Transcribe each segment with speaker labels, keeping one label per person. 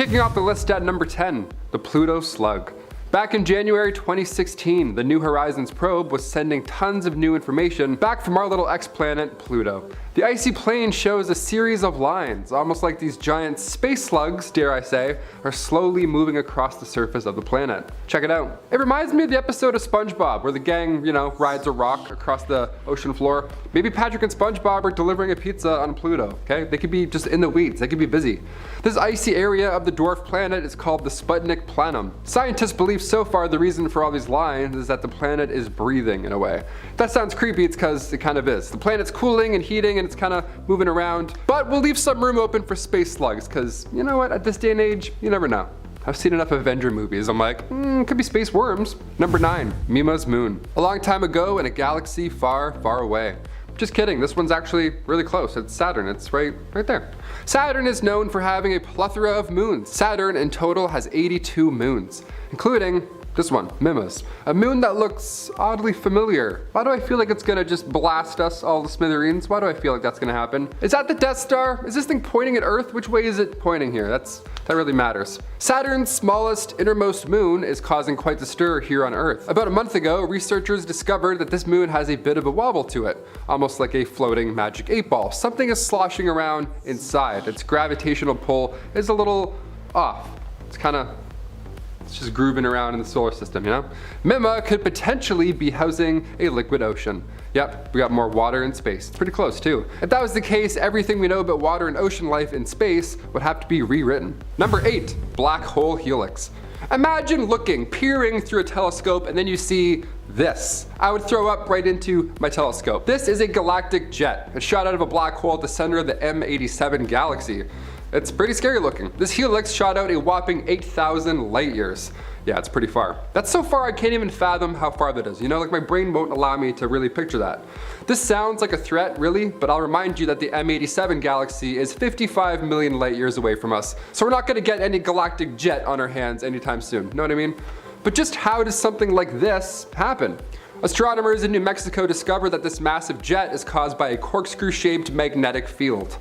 Speaker 1: Kicking off the list at number 10, the Pluto Slug. Back in January 2016, the New Horizons probe was sending tons of new information back from our little ex-planet, Pluto. The icy plain shows a series of lines, almost like these giant space slugs, dare I say, are slowly moving across the surface of the planet. Check it out. It reminds me of the episode of SpongeBob where the gang, rides a rock across the ocean floor. Maybe Patrick and SpongeBob are delivering a pizza on Pluto, okay? They could be just in the weeds, they could be busy. This icy area of the dwarf planet is called the Sputnik Planum. Scientists believe so far the reason for all these lines is that the planet is breathing in a way. If that sounds creepy, it's because it kind of is. The planet's cooling and heating and it's kind of moving around, but we'll leave some room open for space slugs because you know what, at this day and age, you never know. I've seen enough Avenger movies, I'm like, could be space worms. Number 9, Mima's moon. A long time ago in a galaxy far, far away. Just kidding, this one's actually really close. It's Saturn, it's right there. Saturn is known for having a plethora of moons. Saturn in total has 82 moons, including this one, Mima's. A moon that looks oddly familiar. Why do I feel like it's gonna just blast us all to smithereens? Why do I feel like that's gonna happen? Is that the Death Star? Is this thing pointing at Earth? Which way is it pointing here? That really matters. Saturn's smallest innermost moon is causing quite the stir here on Earth. About a month ago, researchers discovered that this moon has a bit of a wobble to it, almost like a floating magic 8-ball. Something is sloshing around inside. Its gravitational pull is a little off. It's just grooving around in the solar system, Mima could potentially be housing a liquid ocean. Yep, we got more water in space. It's pretty close too. If that was the case, everything we know about water and ocean life in space would have to be rewritten. Number 8, black hole helix. Imagine peering through a telescope and then you see this. I would throw up right into my telescope. This is a galactic jet. It shot out of a black hole at the center of the M87 galaxy. It's pretty scary looking. This helix shot out a whopping 8,000 light years. Yeah, it's pretty far. That's so far I can't even fathom how far that is. Like my brain won't allow me to really picture that. This sounds like a threat, really, but I'll remind you that the M87 galaxy is 55 million light years away from us. So we're not gonna get any galactic jet on our hands anytime soon, know what I mean? But just how does something like this happen? Astronomers in New Mexico discovered that this massive jet is caused by a corkscrew-shaped magnetic field.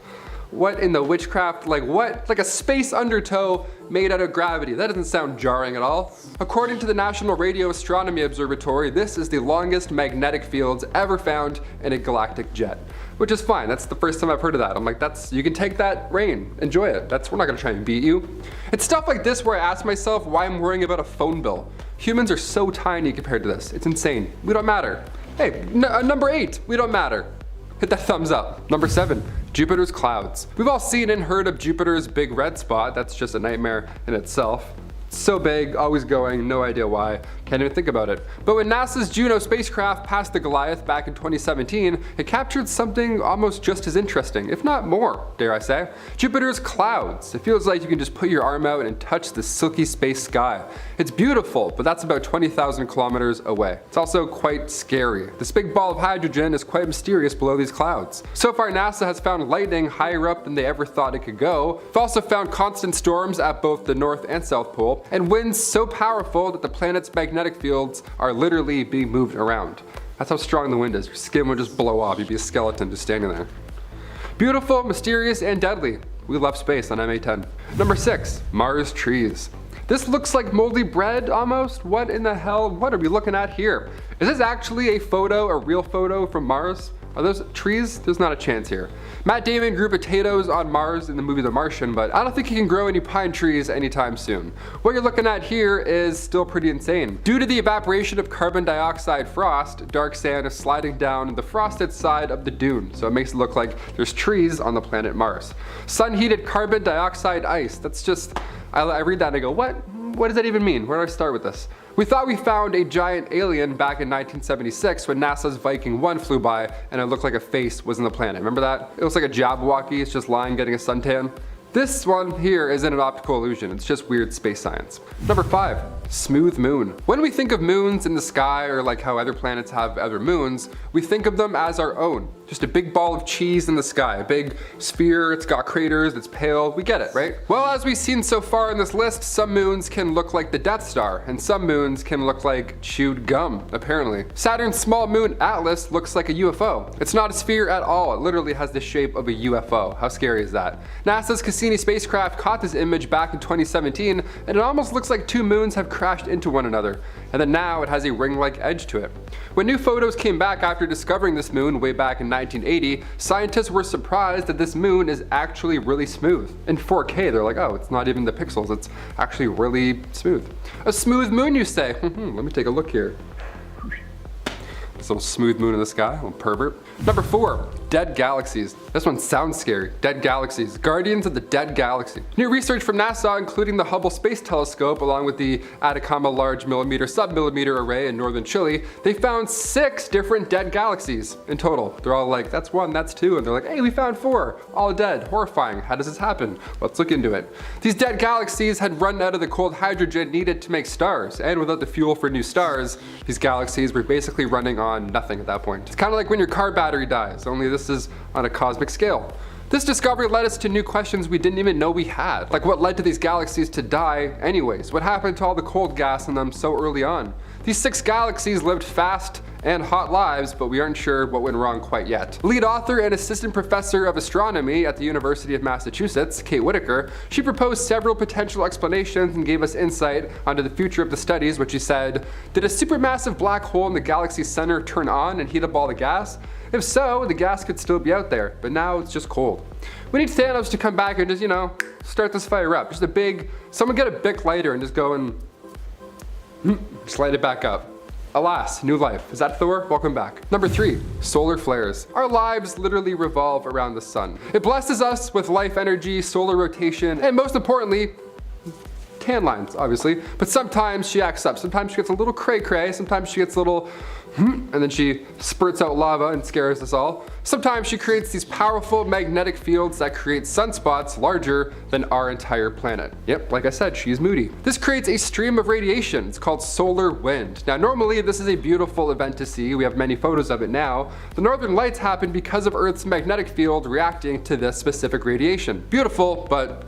Speaker 1: What in the witchcraft? Like what? Like a space undertow made out of gravity. That doesn't sound jarring at all. According to the National Radio Astronomy Observatory, this is the longest magnetic fields ever found in a galactic jet. Which is fine, that's the first time I've heard of that. I'm like, you can take that rain, enjoy it. We're not gonna try and beat you. It's stuff like this where I ask myself why I'm worrying about a phone bill. Humans are so tiny compared to this. It's insane. We don't matter. Hey, number 8, we don't matter. Hit that thumbs up. Number 7, Jupiter's clouds. We've all seen and heard of Jupiter's big red spot. That's just a nightmare in itself. So big, always going, no idea why, can't even think about it. But when NASA's Juno spacecraft passed the Goliath back in 2017, it captured something almost just as interesting, if not more, dare I say. Jupiter's clouds. It feels like you can just put your arm out and touch the silky space sky. It's beautiful, but that's about 20,000 kilometers away. It's also quite scary. This big ball of hydrogen is quite mysterious below these clouds. So far, NASA has found lightning higher up than they ever thought it could go. They've also found constant storms at both the North and South Pole, and winds so powerful that the planet's magnetic fields are literally being moved around. That's how strong the wind is. Your skin would just blow off. You'd be a skeleton just standing there. Beautiful, mysterious, and deadly. We love space on MA10. Number 6, Mars trees. This looks like moldy bread almost. What in the hell? What are we looking at here? Is this actually a real photo from Mars? Are those trees? There's not a chance here. Matt Damon grew potatoes on Mars in the movie The Martian, but I don't think he can grow any pine trees anytime soon. What you're looking at here is still pretty insane. Due to the evaporation of carbon dioxide frost, dark sand is sliding down the frosted side of the dune, so it makes it look like there's trees on the planet Mars. Sun-heated carbon dioxide ice, that's just, I read that and I go, what? What does that even mean? Where do I start with this? We thought we found a giant alien back in 1976 when NASA's Viking 1 flew by and it looked like a face was in the planet. Remember that? It looks like a Jabberwocky, it's just lying getting a suntan. This one here isn't an optical illusion, it's just weird space science. Number 5, smooth moon. When we think of moons in the sky or like how other planets have other moons, we think of them as our own. Just a big ball of cheese in the sky, a big sphere, it's got craters, it's pale, we get it, right? Well, as we've seen so far in this list, some moons can look like the Death Star, and some moons can look like chewed gum, apparently. Saturn's small moon Atlas looks like a UFO. It's not a sphere at all, it literally has the shape of a UFO. How scary is that? NASA's Cassini spacecraft caught this image back in 2017, and it almost looks like two moons have crashed into one another, and then now it has a ring-like edge to it. When new photos came back after discovering this moon way back in 1980, scientists were surprised that this moon is actually really smooth. In 4K, they're like, oh, it's not even the pixels, it's actually really smooth. A smooth moon, you say? Let me take a look here. This little smooth moon in the sky, little pervert. Number 4, dead galaxies. This one sounds scary. Dead galaxies. Guardians of the dead galaxy. New research from NASA, including the Hubble Space Telescope, along with the Atacama Large Millimeter Submillimeter Array in northern Chile, they found 6 different dead galaxies in total. They're all like, that's 1, that's 2, and they're like, hey, we found 4, all dead, horrifying. How does this happen? Let's look into it. These dead galaxies had run out of the cold hydrogen needed to make stars, and without the fuel for new stars, these galaxies were basically running on nothing at that point. It's kind of like when your car battery dies, only this is on a cosmic scale. This discovery led us to new questions we didn't even know we had. Like, what led to these galaxies to die anyways? What happened to all the cold gas in them so early on? These 6 galaxies lived fast and hot lives, but we aren't sure what went wrong quite yet. Lead author and assistant professor of astronomy at the University of Massachusetts, Kate Whitaker, she proposed several potential explanations and gave us insight onto the future of the studies, which she said, did a supermassive black hole in the galaxy's center turn on and heat up all the gas? If so, the gas could still be out there, but now it's just cold. We need Thanos to come back and just, start this fire up. Just a big, someone get a Bic lighter and just go and just light it back up. Alas, new life. Is that Thor? Welcome back. Number 3, solar flares. Our lives literally revolve around the sun. It blesses us with life energy, solar rotation, and most importantly, tan lines, obviously. But sometimes she acts up. Sometimes she gets a little cray-cray. Sometimes she gets a little and then she spurts out lava and scares us all. Sometimes she creates these powerful magnetic fields that create sunspots larger than our entire planet. Yep, like I said, she's moody. This creates a stream of radiation. It's called solar wind. Now, normally this is a beautiful event to see. We have many photos of it now. The northern lights happen because of Earth's magnetic field reacting to this specific radiation. Beautiful, but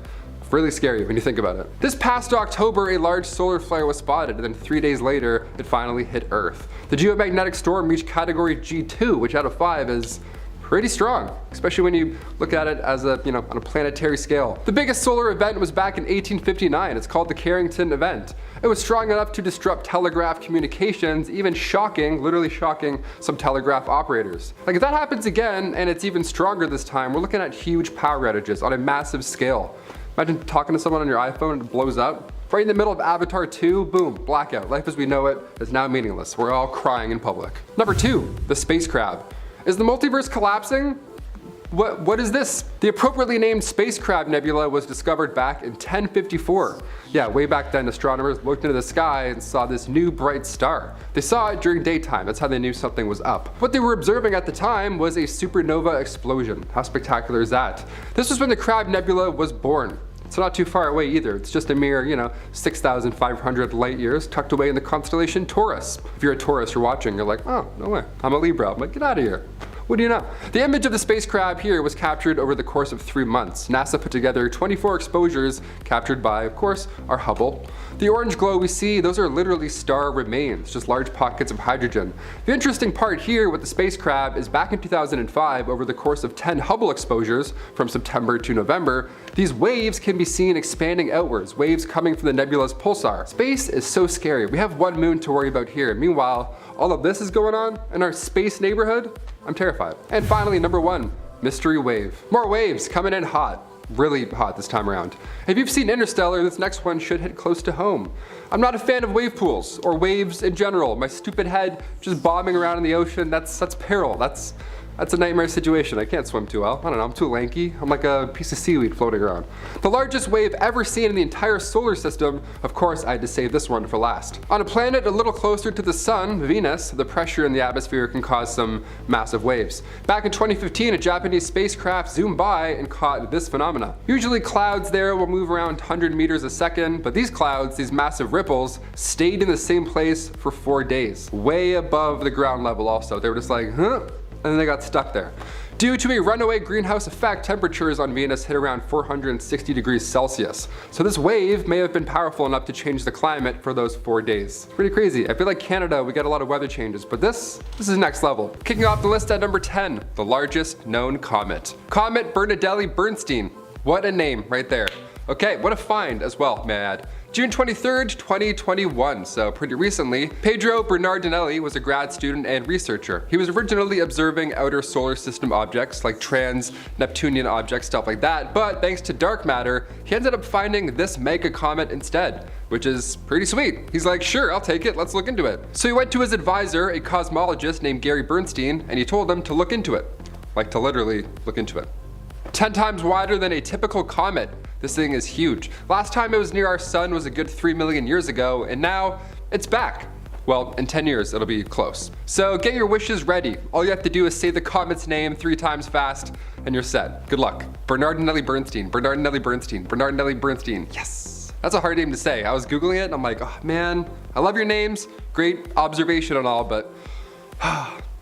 Speaker 1: really scary when you think about it. This past October, a large solar flare was spotted, and then 3 days later, it finally hit Earth. The geomagnetic storm reached category G2, which out of 5 is pretty strong, especially when you look at it as a, on a planetary scale. The biggest solar event was back in 1859. It's called the Carrington event. It was strong enough to disrupt telegraph communications, even shocking, literally shocking, some telegraph operators. Like, if that happens again, and it's even stronger this time, we're looking at huge power outages on a massive scale. Imagine talking to someone on your iPhone and it blows up. Right in the middle of Avatar 2, boom, blackout. Life as we know it is now meaningless. We're all crying in public. Number 2, the space crab. Is the multiverse collapsing? What is this? The appropriately named space crab nebula was discovered back in 1054. Yeah, way back then, astronomers looked into the sky and saw this new bright star. They saw it during daytime. That's how they knew something was up. What they were observing at the time was a supernova explosion. How spectacular is that? This was when the Crab Nebula was born. It's not too far away either. It's just a mere, 6,500 light years tucked away in the constellation Taurus. If you're a Taurus, you're watching, you're like, oh, no way. I'm a Libra. I'm like, get out of here. What do you know? The image of the space crab here was captured over the course of 3 months. NASA put together 24 exposures captured by, of course, our Hubble. The orange glow we see, those are literally star remains, just large pockets of hydrogen. The interesting part here with the space crab is back in 2005, over the course of 10 Hubble exposures from September to November, these waves can be seen expanding outwards, waves coming from the nebula's pulsar. Space is so scary. We have one moon to worry about here. Meanwhile, all of this is going on in our space neighborhood. I'm terrified. And finally, number 1, mystery wave. More waves coming in hot. Really hot this time around. If you've seen Interstellar, this next one should hit close to home. I'm not a fan of wave pools or waves in general. My stupid head just bobbing around in the ocean, that's peril. That's a nightmare situation. I can't swim too well. I don't know, I'm too lanky. I'm like a piece of seaweed floating around. The largest wave ever seen in the entire solar system, of course I had to save this one for last. On a planet a little closer to the sun, Venus, the pressure in the atmosphere can cause some massive waves. Back in 2015, a Japanese spacecraft zoomed by and caught this phenomena. Usually clouds there will move around 100 meters a second, but these clouds, these massive ripples, stayed in the same place for 4 days. Way above the ground level also. They were just like, huh? and then they got stuck there. Due to a runaway greenhouse effect, temperatures on Venus hit around 460 degrees Celsius. So this wave may have been powerful enough to change the climate for those 4 days. Pretty crazy. I feel like Canada, we get a lot of weather changes, but this is next level. Kicking off the list at number 10, the largest known comet. Comet Bernardelli-Bernstein. What a name right there. Okay, what a find as well, may I add. June 23rd, 2021, so pretty recently, Pedro Bernardinelli was a grad student and researcher. He was originally observing outer solar system objects like trans-Neptunian objects, stuff like that, but thanks to dark matter, he ended up finding this mega comet instead, which is pretty sweet. He's like, sure, I'll take it, let's look into it. So he went to his advisor, a cosmologist named Gary Bernstein, and he told him to look into it. Like to literally look into it. 10 times wider than a typical comet. This thing is huge. Last time it was near our sun was a good 3 million years ago, and now it's back. Well, in 10 years, it'll be close. So get your wishes ready. All you have to do is say the comet's name 3 times fast, and you're set. Good luck. Bernardinelli-Bernstein, Bernardinelli-Bernstein, Bernardinelli-Bernstein. Yes! That's a hard name to say. I was Googling it, and I'm like, oh man, I love your names. Great observation and all, but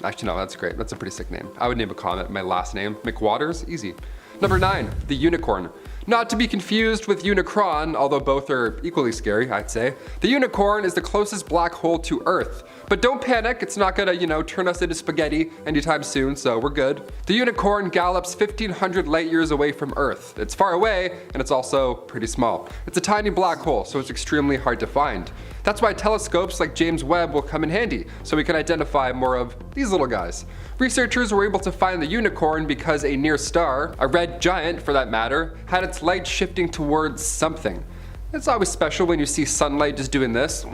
Speaker 1: actually no, that's great. That's a pretty sick name. I would name a comet my last name. McWaters, easy. Number 9, the unicorn. Not to be confused with Unicron, although both are equally scary, I'd say. The unicorn is the closest black hole to Earth. But don't panic, it's not gonna, turn us into spaghetti anytime soon, so we're good. The unicorn gallops 1,500 light years away from Earth. It's far away, and it's also pretty small. It's a tiny black hole, so it's extremely hard to find. That's why telescopes like James Webb will come in handy, so we can identify more of these little guys. Researchers were able to find the unicorn because a near star, a red giant for that matter, had its light shifting towards something. It's always special when you see sunlight just doing this,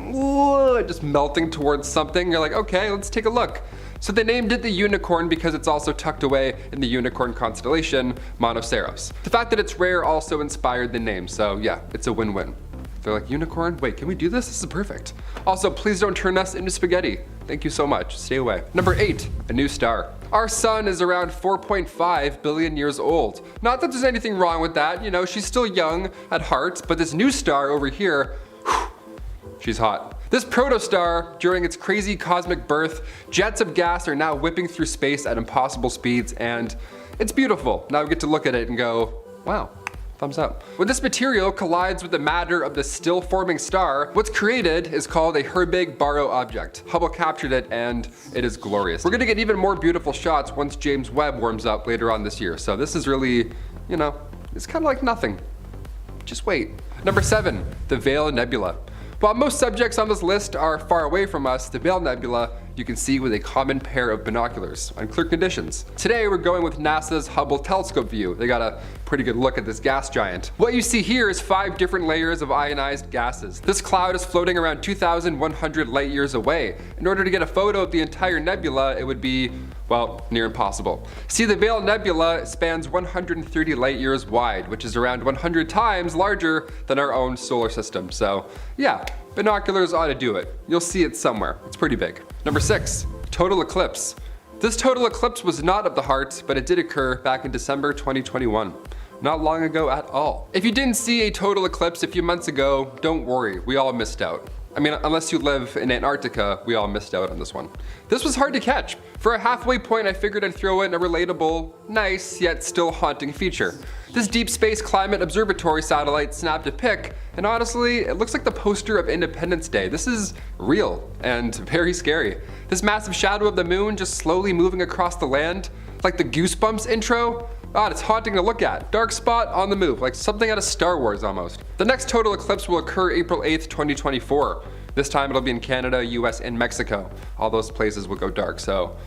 Speaker 1: just melting towards something. You're like, okay, let's take a look. So they named it the unicorn because it's also tucked away in the unicorn constellation, Monoceros. The fact that it's rare also inspired the name, so yeah, it's a win-win. They're like, unicorn? Wait, can we do this? This is perfect. Also, please don't turn us into spaghetti. Thank you so much. Stay away. Number 8, a new star. Our sun is around 4.5 billion years old. Not that there's anything wrong with that, she's still young at heart, but this new star over here, she's hot. This protostar, during its crazy cosmic birth, jets of gas are now whipping through space at impossible speeds, and it's beautiful. Now we get to look at it and go, wow. Thumbs up. When this material collides with the matter of the still forming star, what's created is called a Herbig-Barrow object. Hubble captured it and it is glorious. We're gonna get even more beautiful shots once James Webb warms up later on this year. So this is really, it's kind of like nothing. Just wait. Number 7, the Veil Nebula. While most subjects on this list are far away from us, the Veil Nebula you can see with a common pair of binoculars on clear conditions. Today we're going with NASA's Hubble telescope view. They got a pretty good look at this gas giant. What you see here is 5 different layers of ionized gases. This cloud is floating around 2,100 light years away. In order to get a photo of the entire nebula, it would be, well, near impossible. See, the Veil Nebula spans 130 light years wide, which is around 100 times larger than our own solar system. So yeah, binoculars ought to do it. You'll see it somewhere. It's pretty big. Number 6, total eclipse. This total eclipse was not of the heart, but it did occur back in December 2021. Not long ago at all. If you didn't see a total eclipse a few months ago, don't worry, we all missed out. I mean, unless you live in Antarctica, we all missed out on this one. This was hard to catch. For a halfway point, I figured I'd throw in a relatable, nice, yet still haunting feature. This Deep Space Climate Observatory satellite snapped a pic, and honestly, it looks like the poster of Independence Day. This is real and very scary. This massive shadow of the moon just slowly moving across the land, like the Goosebumps intro. God, it's haunting to look at. Dark spot on the move, like something out of Star Wars almost. The next total eclipse will occur April 8th, 2024. This time it'll be in Canada, US, and Mexico. All those places will go dark, so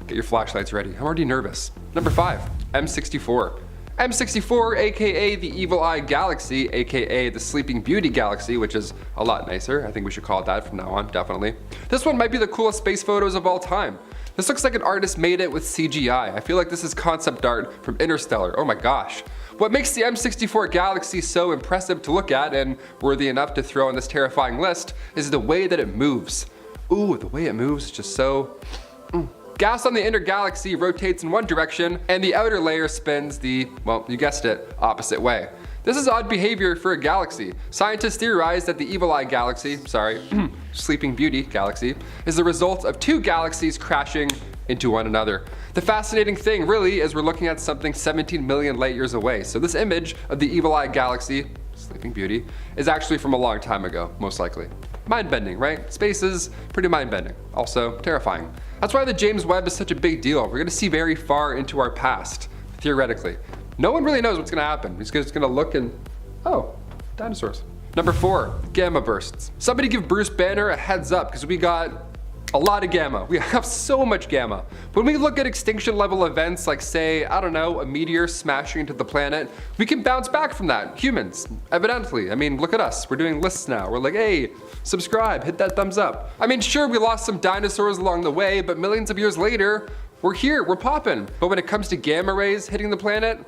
Speaker 1: get your flashlights ready. I'm already nervous. Number 5, M64. M64, aka the Evil Eye Galaxy, aka the Sleeping Beauty Galaxy, which is a lot nicer. I think we should call it that from now on, definitely. This one might be the coolest space photos of all time. This looks like an artist made it with CGI. I feel like this is concept art from Interstellar. Oh my gosh. What makes the M64 Galaxy so impressive to look at and worthy enough to throw on this terrifying list is the way that it moves. Ooh, the way it moves is just so... Gas on the inner galaxy rotates in one direction, and the outer layer spins the, well, you guessed it, opposite way. This is odd behavior for a galaxy. Scientists theorize that the Evil Eye Galaxy, Sleeping Beauty Galaxy, is the result of 2 galaxies crashing into one another. The fascinating thing really is we're looking at something 17 million light years away. So this image of the Evil Eye Galaxy, Sleeping Beauty, is actually from a long time ago, most likely. Mind-bending, right? Space is pretty mind-bending. Also terrifying. That's why the James Webb is such a big deal. We're gonna see very far into our past, theoretically. No one really knows what's gonna happen. We're just gonna look and, oh, dinosaurs. Number 4, gamma bursts. Somebody give Bruce Banner a heads up because we got a lot of gamma. We have so much gamma. When we look at extinction level events like, say, I don't know, a meteor smashing into the planet, we can bounce back from that. Humans, evidently. I mean, look at us. We're doing lists now. We're like, hey, subscribe, hit that thumbs up. I mean, sure, we lost some dinosaurs along the way, but millions of years later, we're here, we're popping. But when it comes to gamma rays hitting the planet,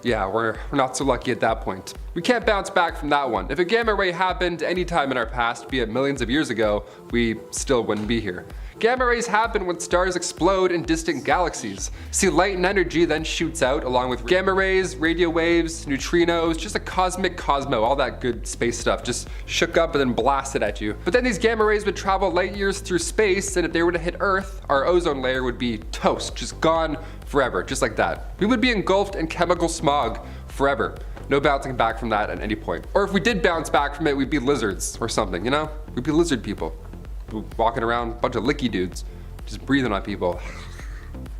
Speaker 1: yeah, we're not so lucky at that point. We can't bounce back from that one. If a gamma ray happened any time in our past, be it millions of years ago, we still wouldn't be here. Gamma rays happen when stars explode in distant galaxies. See, light and energy then shoots out along with gamma rays, radio waves, neutrinos, just a cosmic cosmo, all that good space stuff just shook up and then blasted at you. But then these gamma rays would travel light years through space, and if they were to hit Earth, our ozone layer would be toast, just gone forever, just like that. We would be engulfed in chemical smog forever. No bouncing back from that at any point. Or if we did bounce back from it, we'd be lizards or something, you know? We'd be lizard people. Walking around, a bunch of licky dudes, just breathing on people.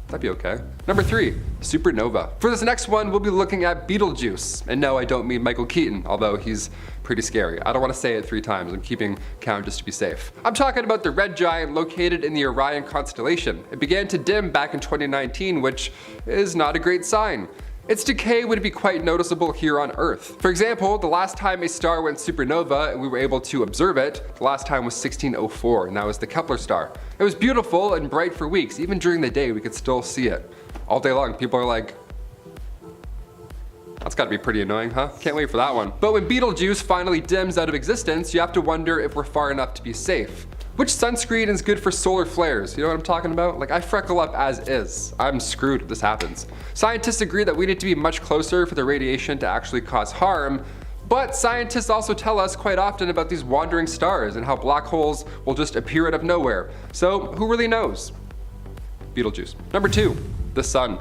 Speaker 1: That'd be okay. Number 3, supernova. For this next one, we'll be looking at Betelgeuse. And no, I don't mean Michael Keaton, although he's pretty scary. I don't want to say it 3 times. I'm keeping count just to be safe. I'm talking about the red giant located in the Orion constellation. It began to dim back in 2019, which is not a great sign. Its decay would be quite noticeable here on Earth. For example, the last time a star went supernova and we were able to observe it, the last time was 1604, and that was the Kepler star. It was beautiful and bright for weeks. Even during the day, we could still see it. All day long, people are like, that's gotta be pretty annoying, huh? Can't wait for that one. But when Betelgeuse finally dims out of existence, you have to wonder if we're far enough to be safe. Which sunscreen is good for solar flares? You know what I'm talking about? Like, I freckle up as is. I'm screwed if this happens. Scientists agree that we need to be much closer for the radiation to actually cause harm, but scientists also tell us quite often about these wandering stars and how black holes will just appear out of nowhere. So who really knows? Betelgeuse. Number 2, the sun.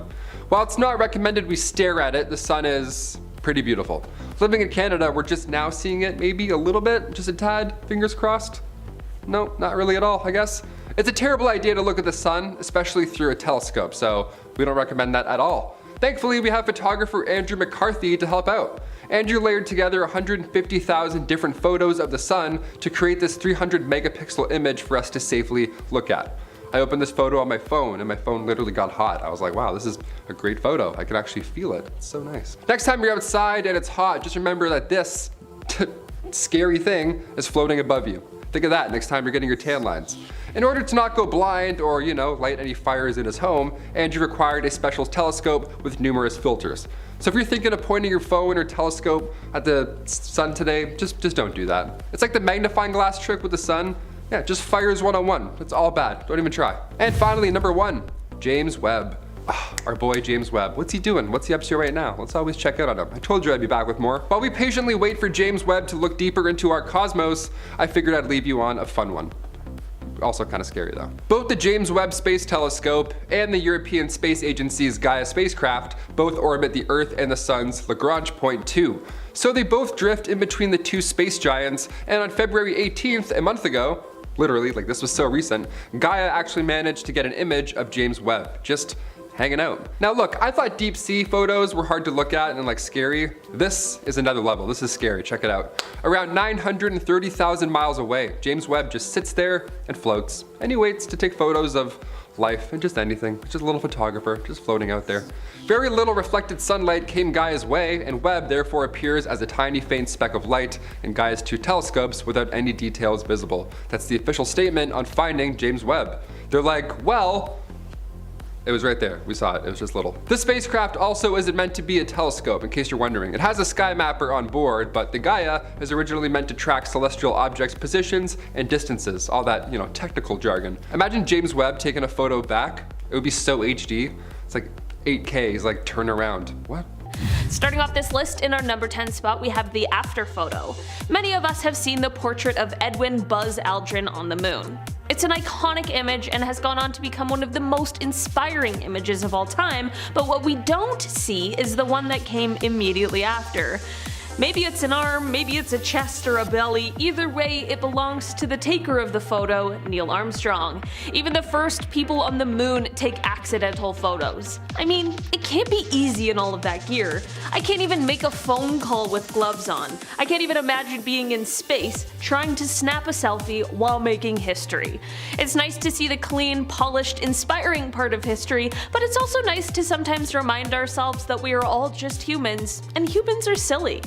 Speaker 1: While it's not recommended we stare at it, the sun is pretty beautiful. Living in Canada, we're just now seeing it maybe a little bit, just a tad, fingers crossed. No, not really at all, I guess. It's a terrible idea to look at the sun, especially through a telescope, so we don't recommend that at all. Thankfully, we have photographer Andrew McCarthy to help out. Andrew layered together 150,000 different photos of the sun to create this 300 megapixel image for us to safely look at. I opened this photo on my phone and my phone literally got hot. I was like, wow, this is a great photo. I can actually feel it. It's so nice. Next time you're outside and it's hot, just remember that this scary thing is floating above you. Think of that next time you're getting your tan lines. In order to not go blind or, light any fires in his home, Andrew required a special telescope with numerous filters. So if you're thinking of pointing your phone or telescope at the sun today, just don't do that. It's like the magnifying glass trick with the sun. Yeah, just fires 101. It's all bad. Don't even try. And finally, number 1, James Webb. Our boy James Webb. What's he doing? What's he up to right now? Let's always check out on him. I told you I'd be back with more. While we patiently wait for James Webb to look deeper into our cosmos, I figured I'd leave you on a fun one. Also kind of scary though. Both the James Webb Space Telescope and the European Space Agency's Gaia spacecraft both orbit the Earth and the Sun's Lagrange point 2. So they both drift in between the two space giants, and on February 18th, a month ago, literally, like this was so recent, Gaia actually managed to get an image of James Webb, just hanging out. Now look, I thought deep sea photos were hard to look at and like scary. This is another level. This is scary. Check it out. Around 930,000 miles away, James Webb just sits there and floats. And he waits to take photos of life and just anything. Just a little photographer, just floating out there. Very little reflected sunlight came Gaia's way, and Webb therefore appears as a tiny faint speck of light in Gaia's 2 telescopes without any details visible. That's the official statement on finding James Webb. They're like, well, it was right there. We saw it. It was just little. This spacecraft also isn't meant to be a telescope, in case you're wondering. It has a sky mapper on board, but the Gaia is originally meant to track celestial objects' positions and distances, all that, technical jargon. Imagine James Webb taking a photo back. It would be so HD. It's like 8K. He's like, turn around. What?
Speaker 2: Starting off this list, in our number 10 spot, we have the after photo. Many of us have seen the portrait of Edwin Buzz Aldrin on the moon. It's an iconic image and has gone on to become one of the most inspiring images of all time, but what we don't see is the one that came immediately after. Maybe it's an arm, maybe it's a chest or a belly, either way it belongs to the taker of the photo, Neil Armstrong. Even the first people on the moon take accidental photos. I mean, it can't be easy in all of that gear. I can't even make a phone call with gloves on. I can't even imagine being in space, trying to snap a selfie while making history. It's nice to see the clean, polished, inspiring part of history, but it's also nice to sometimes remind ourselves that we are all just humans, and humans are silly.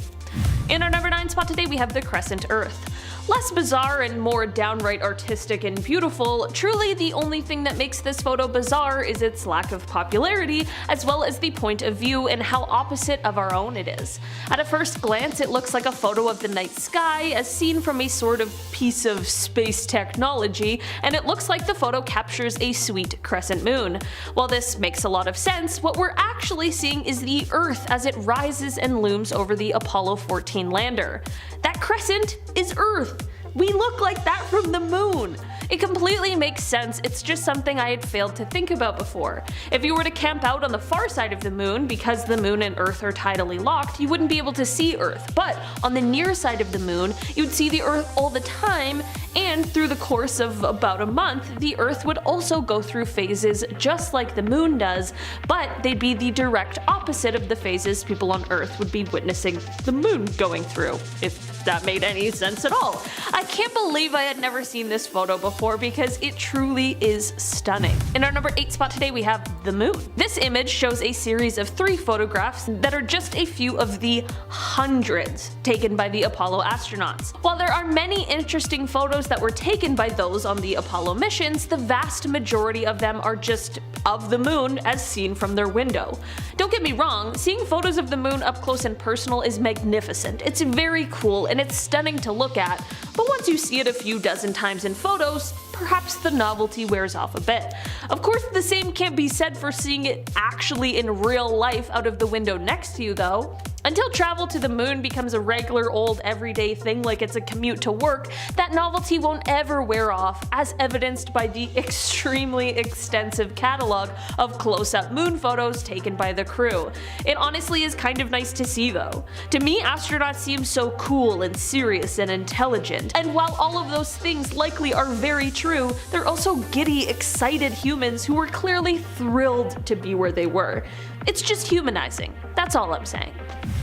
Speaker 2: In our number 9 spot today we have the crescent Earth. Less bizarre and more downright artistic and beautiful, truly the only thing that makes this photo bizarre is its lack of popularity, as well as the point of view and how opposite of our own it is. At a first glance it looks like a photo of the night sky as seen from a sort of piece of space technology, and it looks like the photo captures a sweet crescent moon. While this makes a lot of sense, what we're actually seeing is the Earth as it rises and looms over the Apollo 14 lander. That crescent is Earth. We look like that from the moon. It completely makes sense, it's just something I had failed to think about before. If you were to camp out on the far side of the moon, because the moon and Earth are tidally locked, you wouldn't be able to see Earth. But on the near side of the moon, you'd see the Earth all the time, and through the course of about a month, the Earth would also go through phases just like the moon does, but they'd be the direct opposite of the phases people on Earth would be witnessing the moon going through, if that made any sense at all. I can't believe I had never seen this photo before because it truly is stunning. In our number 8 spot today we have the moon. This image shows a series of 3 photographs that are just a few of the hundreds taken by the Apollo astronauts. While there are many interesting photos that were taken by those on the Apollo missions, the vast majority of them are just of the moon as seen from their window. Don't get me wrong, seeing photos of the moon up close and personal is magnificent. It's very cool and it's stunning to look at, but once you see it a few dozen times in photos, perhaps the novelty wears off a bit. Of course, the same can't be said for seeing it actually in real life out of the window next to you though. Until travel to the moon becomes a regular old everyday thing like it's a commute to work, that novelty won't ever wear off, as evidenced by the extremely extensive catalog of close-up moon photos taken by the crew. It honestly is kind of nice to see though. To me, astronauts seem so cool and serious and intelligent, and while all of those things likely are very true, they're also giddy, excited humans who were clearly thrilled to be where they were. It's just humanizing, that's all I'm saying.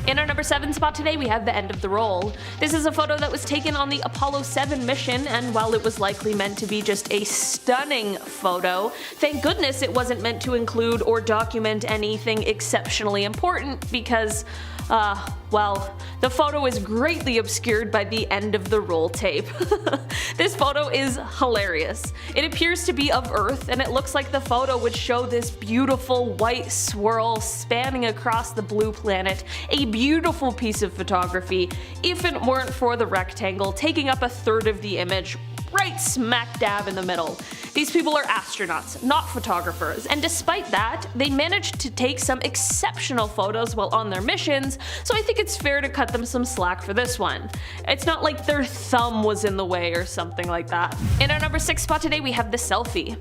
Speaker 2: In our number 7 spot today we have the end of the roll. This is a photo that was taken on the Apollo 7 mission, and while it was likely meant to be just a stunning photo, thank goodness it wasn't meant to include or document anything exceptionally important because, well, the photo is greatly obscured by the end of the roll tape. This photo is hilarious. It appears to be of Earth, and it looks like the photo would show this beautiful white swirl spanning across the blue planet, a beautiful piece of photography, if it weren't for the rectangle taking up a third of the image right smack dab in the middle. These people are astronauts, not photographers, and despite that, they managed to take some exceptional photos while on their missions, so I think it's fair to cut them some slack for this one. It's not like their thumb was in the way or something like that. In our number 6 spot today we have the selfie.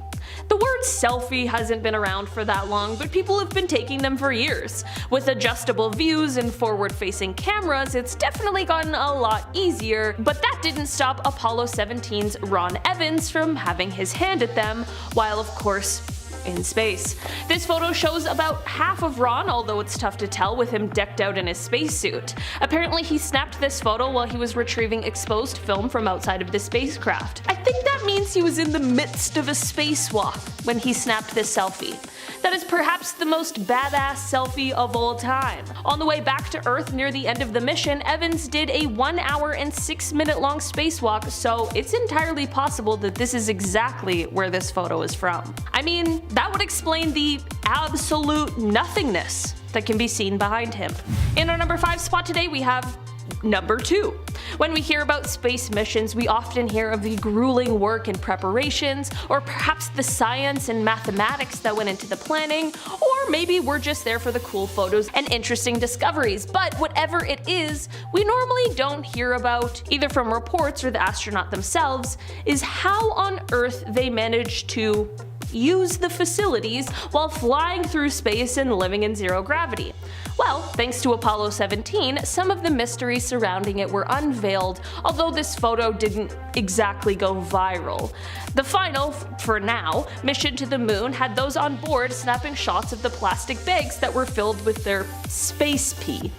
Speaker 2: The word selfie hasn't been around for that long, but people have been taking them for years. With adjustable views and forward-facing cameras, it's definitely gotten a lot easier, but that didn't stop Apollo 17's Ron Evans from having his hand at them, while of course in space. This photo shows about half of Ron, although it's tough to tell with him decked out in his spacesuit. Apparently he snapped this photo while he was retrieving exposed film from outside of the spacecraft. I think that means he was in the midst of a spacewalk when he snapped this selfie. That is perhaps the most badass selfie of all time. On the way back to Earth near the end of the mission, Evans did a 1 hour and 6 minute long spacewalk, so it's entirely possible that this is exactly where this photo is from. I mean, that would explain the absolute nothingness that can be seen behind him. In our number 5 spot today we have Number 2. When we hear about space missions, we often hear of the grueling work and preparations, or perhaps the science and mathematics that went into the planning, or maybe we're just there for the cool photos and interesting discoveries. But whatever it is, we normally don't hear about, either from reports or the astronaut themselves, is how on Earth they managed to use the facilities while flying through space and living in zero gravity. Well, thanks to Apollo 17, some of the mysteries surrounding it were unveiled, although this photo didn't exactly go viral. The final, for now, mission to the moon had those on board snapping shots of the plastic bags that were filled with their space pee.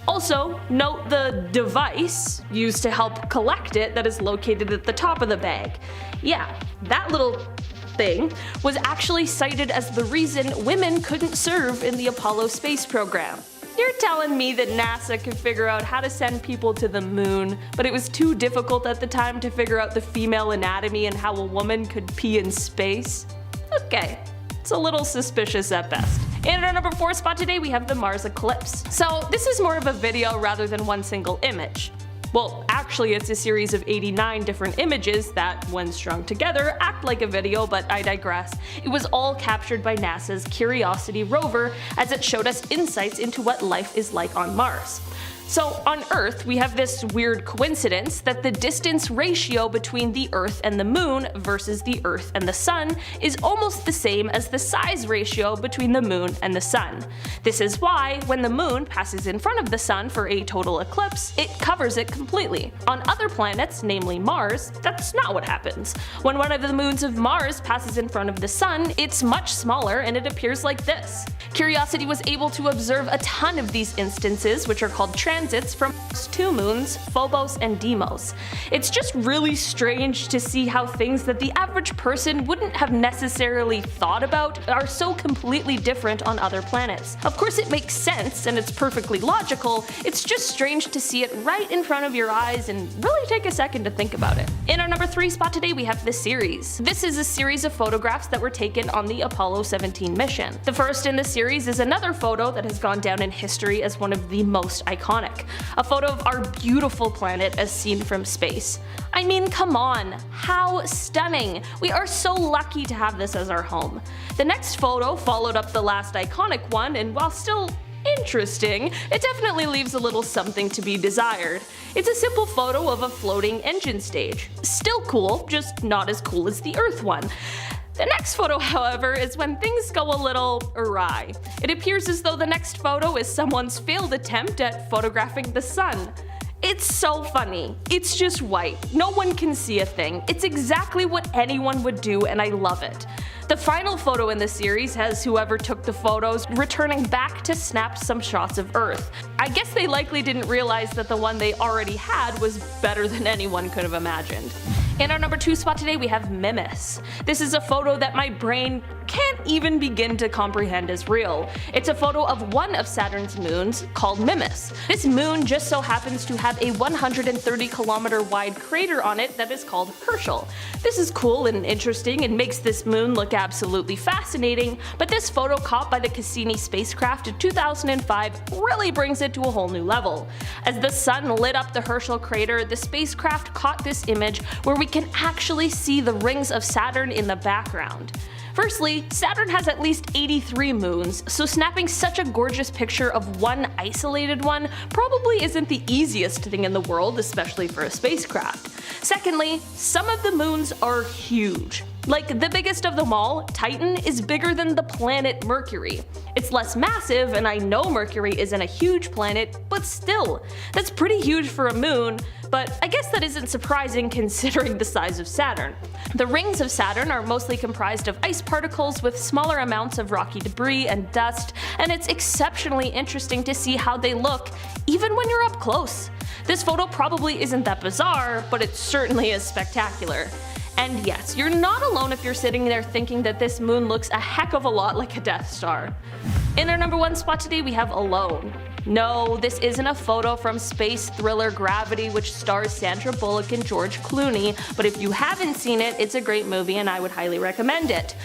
Speaker 2: Also, note the device used to help collect it that is located at the top of the bag. Yeah, that little thing was actually cited as the reason women couldn't serve in the Apollo space program. You're telling me that NASA could figure out how to send people to the moon, but it was too difficult at the time to figure out the female anatomy and how a woman could pee in space? Okay, it's a little suspicious at best. In our number 4 spot today, we have the Mars eclipse. So this is more of a video rather than one single image. Well, actually it's a series of 89 different images that, when strung together, act like a video, but I digress. It was all captured by NASA's Curiosity rover as it showed us insights into what life is like on Mars. So on Earth, we have this weird coincidence that the distance ratio between the Earth and the Moon versus the Earth and the Sun is almost the same as the size ratio between the Moon and the Sun. This is why, when the Moon passes in front of the Sun for a total eclipse, it covers it completely. On other planets, namely Mars, that's not what happens. When one of the moons of Mars passes in front of the Sun, it's much smaller and it appears like this. Curiosity was able to observe a ton of these instances, which are called transits, from 2 moons, Phobos and Deimos. It's just really strange to see how things that the average person wouldn't have necessarily thought about are so completely different on other planets. Of course it makes sense and it's perfectly logical, it's just strange to see it right in front of your eyes and really take a second to think about it. In our number 3 spot today, we have the Ceres. This is a series of photographs that were taken on the Apollo 17 mission. The first in the series is another photo that has gone down in history as one of the most iconic. A photo of our beautiful planet as seen from space. I mean, come on, how stunning! We are so lucky to have this as our home. The next photo followed up the last iconic one, and while still interesting, it definitely leaves a little something to be desired. It's a simple photo of a floating engine stage. Still cool, just not as cool as the Earth one. The next photo, however, is when things go a little awry. It appears as though the next photo is someone's failed attempt at photographing the sun. It's so funny. It's just white. No one can see a thing. It's exactly what anyone would do, and I love it. The final photo in the series has whoever took the photos returning back to snap some shots of Earth. I guess they likely didn't realize that the one they already had was better than anyone could have imagined. In our number 2 spot today, we have Mimas. This is a photo that my brain can't even begin to comprehend as real. It's a photo of one of Saturn's moons called Mimas. This moon just so happens to have a 130-kilometer wide crater on it that is called Herschel. This is cool and interesting and makes this moon look absolutely fascinating, but this photo caught by the Cassini spacecraft in 2005 really brings it to a whole new level. As the sun lit up the Herschel crater, the spacecraft caught this image where we can actually see the rings of Saturn in the background. Firstly, Saturn has at least 83 moons, so snapping such a gorgeous picture of one isolated one probably isn't the easiest thing in the world, especially for a spacecraft. Secondly, some of the moons are huge. Like, the biggest of them all, Titan, is bigger than the planet Mercury. It's less massive, and I know Mercury isn't a huge planet, but still, that's pretty huge for a moon, but I guess that isn't surprising considering the size of Saturn. The rings of Saturn are mostly comprised of ice particles with smaller amounts of rocky debris and dust, and it's exceptionally interesting to see how they look even when you're up close. This photo probably isn't that bizarre, but it certainly is spectacular. And yes, you're not alone if you're sitting there thinking that this moon looks a heck of a lot like a Death Star. In our number 1 spot today, we have Alone. No, this isn't a photo from space thriller Gravity, which stars Sandra Bullock and George Clooney, but if you haven't seen it, it's a great movie and I would highly recommend it.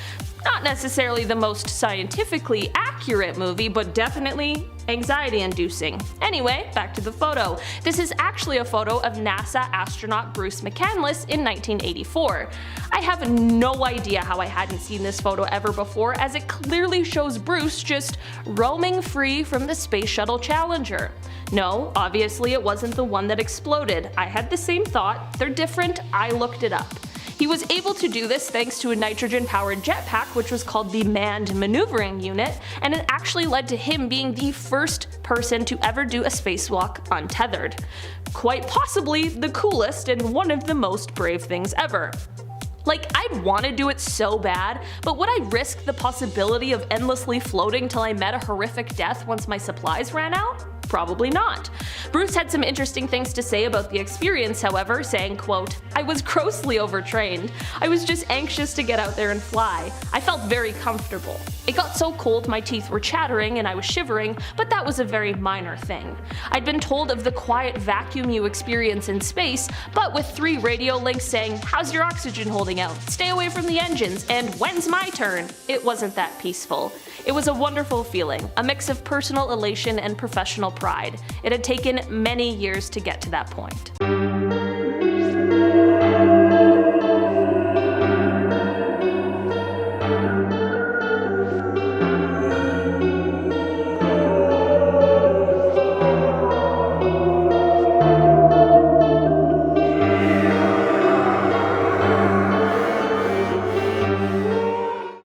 Speaker 2: Not necessarily the most scientifically accurate movie, but definitely anxiety-inducing. Anyway, back to the photo. This is actually a photo of NASA astronaut Bruce McCandless in 1984. I have no idea how I hadn't seen this photo ever before, as it clearly shows Bruce just roaming free from the Space Shuttle Challenger. No, obviously it wasn't the one that exploded. I had the same thought, they're different, I looked it up. He was able to do this thanks to a nitrogen-powered jetpack, which was called the Manned Maneuvering Unit, and it actually led to him being the first person to ever do a spacewalk untethered. Quite possibly the coolest and one of the most brave things ever. Like, I'd want to do it so bad, but would I risk the possibility of endlessly floating till I met a horrific death once my supplies ran out? Probably not. Bruce had some interesting things to say about the experience, however, saying, quote, "I was grossly overtrained. I was just anxious to get out there and fly. I felt very comfortable. It got so cold my teeth were chattering and I was shivering, but that was a very minor thing. I'd been told of the quiet vacuum you experience in space, but with 3 radio links saying, 'How's your oxygen holding out? Stay away from the engines,' and 'When's my turn?' It wasn't that peaceful. It was a wonderful feeling, a mix of personal elation and professional pride. It had taken many years to get to that point."